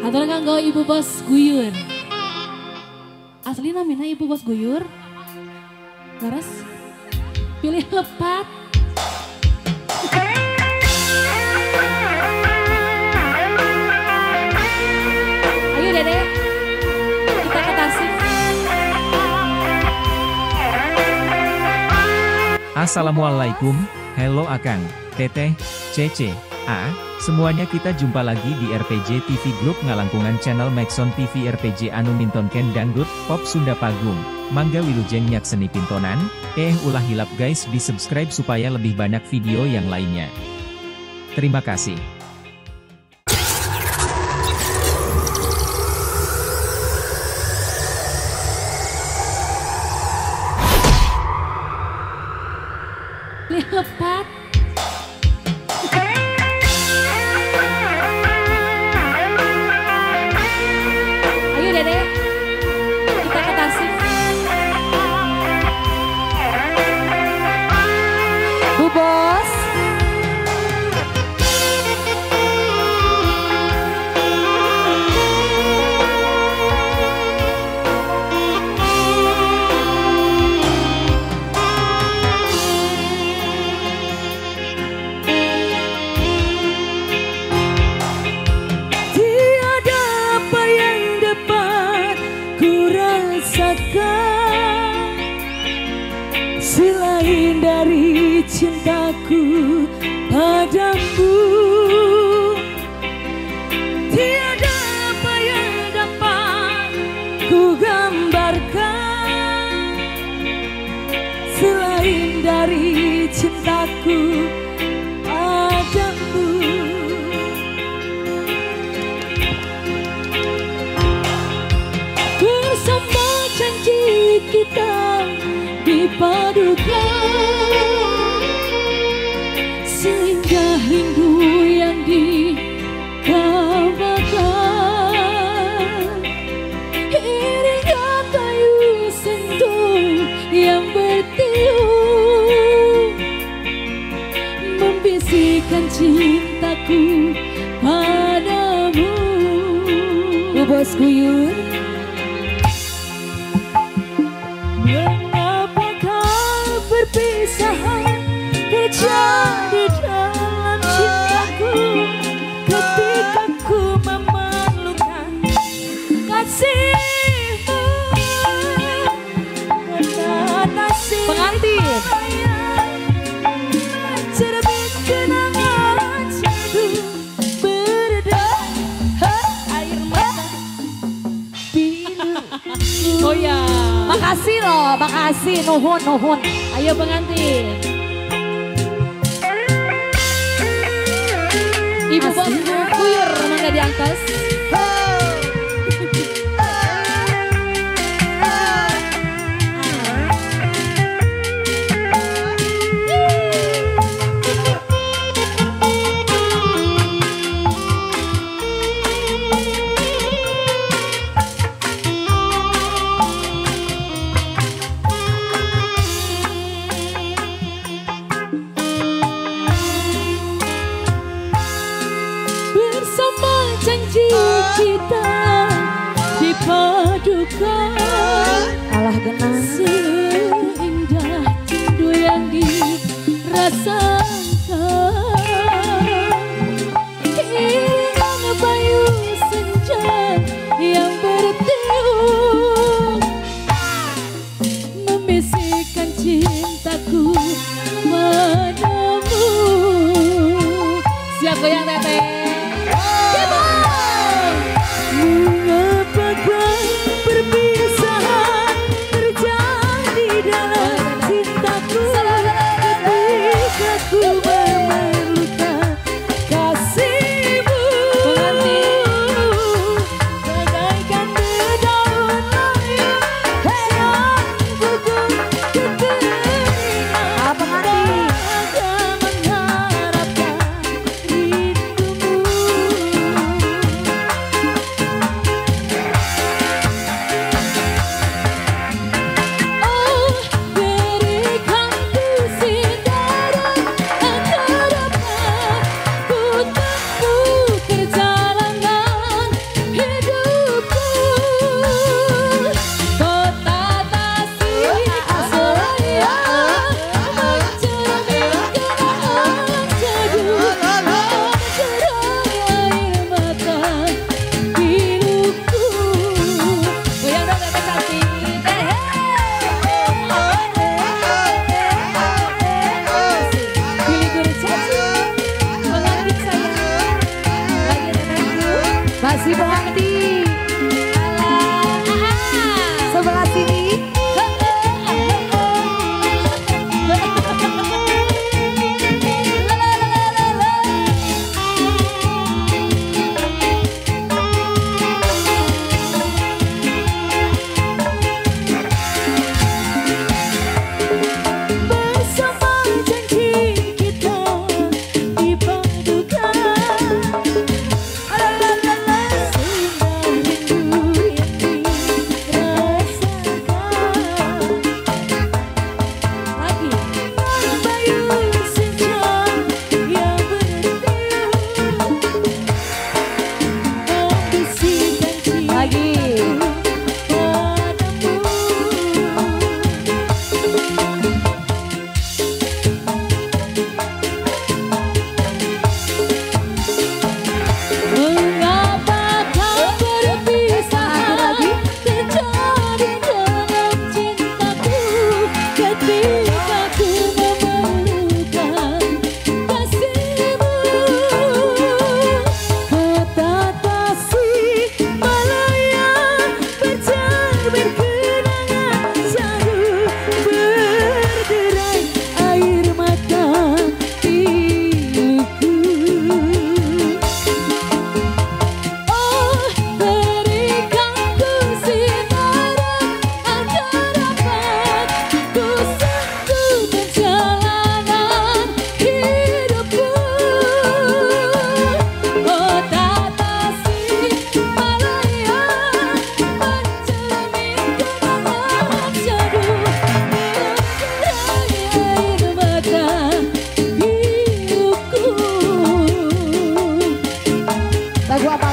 Hatur kanggo Ibu Bos Guyur. Asli namanya Ibu Bos Guyur. Terus pilih lepat. Ayo Dede, kita ke Tasik. Assalamualaikum, hello Akang, Teteh, Cece, semuanya kita jumpa lagi di RPJ TV Group Ngalangkungan channel Maxon TV RPJ anu mintonken dangdut, pop Sunda Pagung, mangga wilujeng nyak seni pintonan, ulah hilap guys di subscribe supaya lebih banyak video yang lainnya. Terima kasih. Pilih lepat. Ayo Dede, kita ke Tasik. Bu Bos. Selain dari cintaku padamu, tiada apa yang dapat ku gambarkan. Selain dari cintaku padamu, bersama janji kita dipadukan, sehingga rindu yang didambakan, iringan kayu sentuh yang bertiup, membisikkan cintaku padamu. Bu Bos Guyur. Perpisahan terjadi dalam cintaku ketika ku memerlukan kasihmu. Pengantin. Cermin kenangan syahdu beredar air mata pilu. Oh ya. Makasih loh, makasih, nuhun. Ayo pengantin. Ibu Bos Guyur, mangga di atas. Janji kita dipadukan, alah genang seindah rindu yang dirasakan, iringan bayu senja yang bertiup, membisikkan cintaku padamu. Siap goyang Teteh. Mengapakah berbisa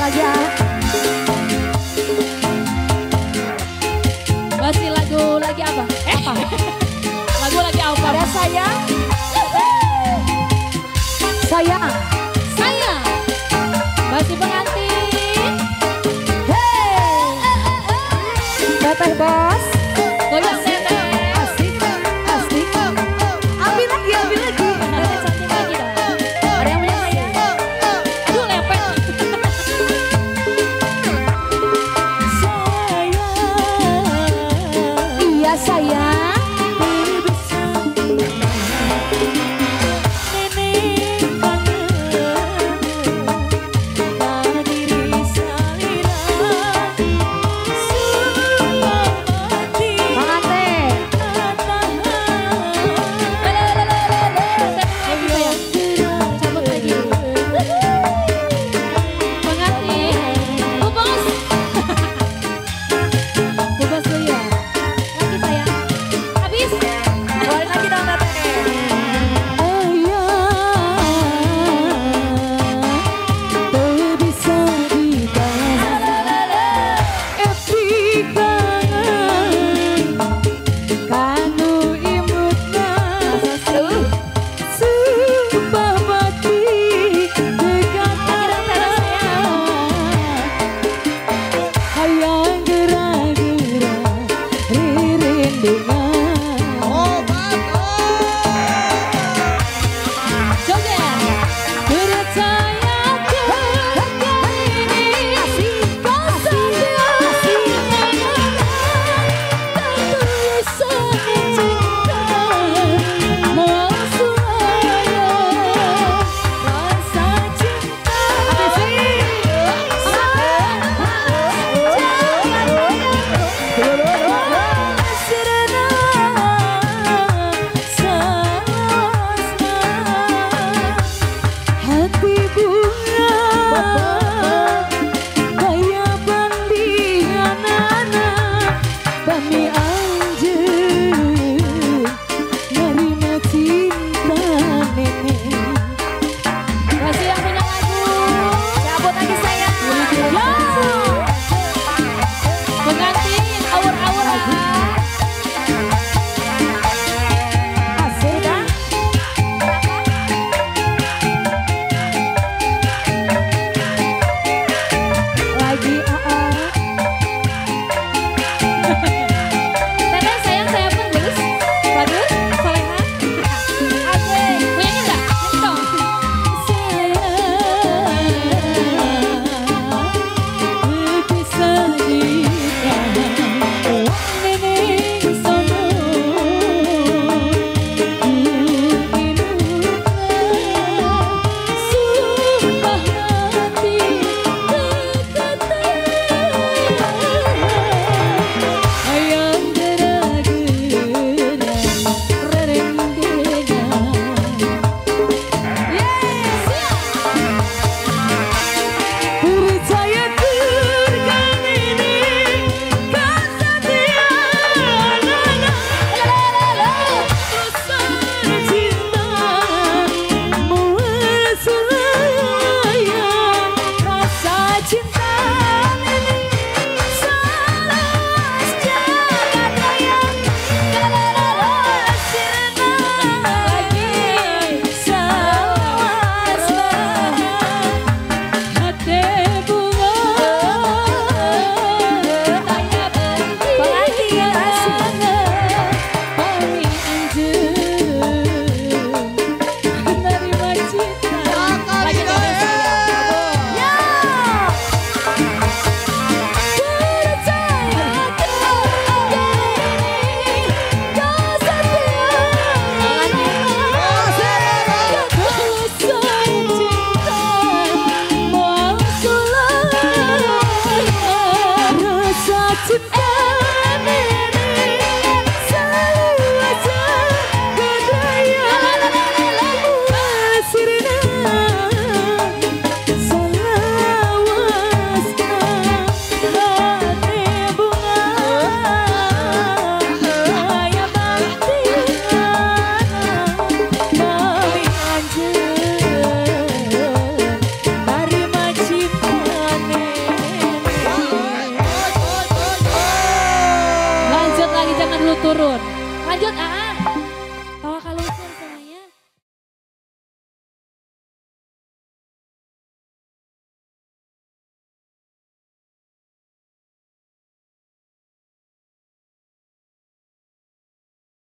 lagi ah? Masih lagu lagi apa? Apa? Lagu lagi apa? Ada sayang. Sayang.